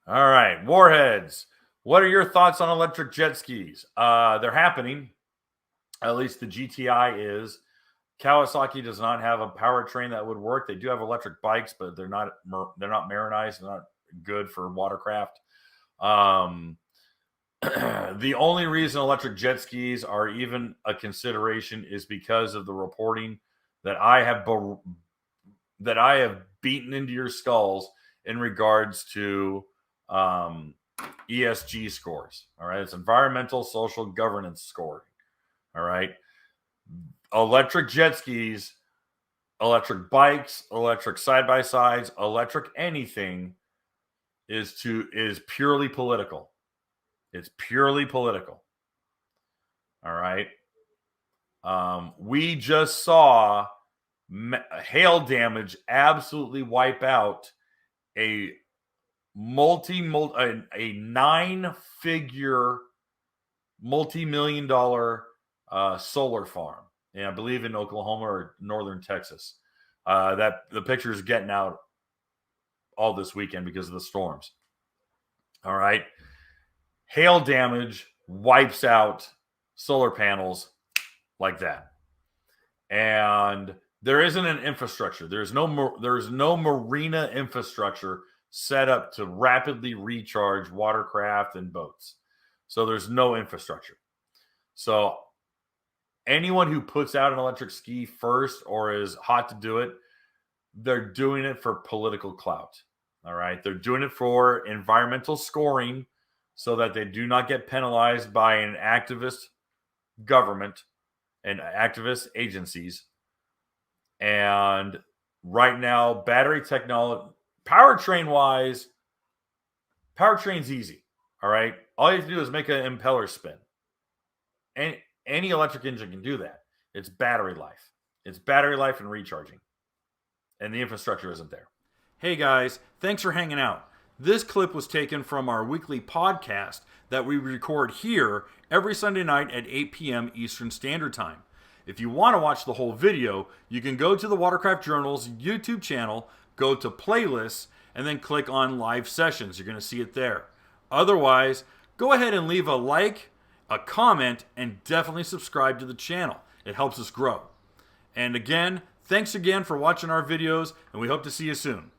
All right, Warheads. What are your thoughts on electric jet skis? They're happening. At least the GTI is. Kawasaki does not have a powertrain that would work. They do have electric bikes, but they're not marinized. They're not good for watercraft. The only reason electric jet skis are even a consideration is because of the reporting that I have beaten into your skulls in regards to ESG scores. All right, it's environmental, social, governance scoring. All right, electric jet skis, electric bikes, electric side by sides, electric anything is purely political. It's purely political. All right. We just saw hail damage absolutely wipe out a a 9-figure, multi-million-dollar solar farm. And I believe in Oklahoma or northern Texas. That the picture is getting out all this weekend because of the storms. All right. Hail damage wipes out solar panels like that. And there isn't an infrastructure. There's no marina infrastructure set up to rapidly recharge watercraft and boats. So there's no infrastructure. So anyone who puts out an electric ski first or is hot to do it, they're doing it for political clout. All right. They're doing it for environmental scoring so that they do not get penalized by an activist government and activist agencies. And right now, battery technology, powertrain's easy. All right. All you have to do is make an impeller spin. And any electric engine can do that. It's battery life. It's battery life and recharging. And the infrastructure isn't there. Hey guys, thanks for hanging out. This clip was taken from our weekly podcast that we record here every Sunday night at 8 p.m. Eastern Standard Time. If you want to watch the whole video, you can go to the Watercraft Journal's YouTube channel, go to playlists, and then click on live sessions. You're going to see it there. Otherwise, go ahead and leave a like, a comment, and definitely subscribe to the channel. It helps us grow. And again, thanks again for watching our videos, and we hope to see you soon.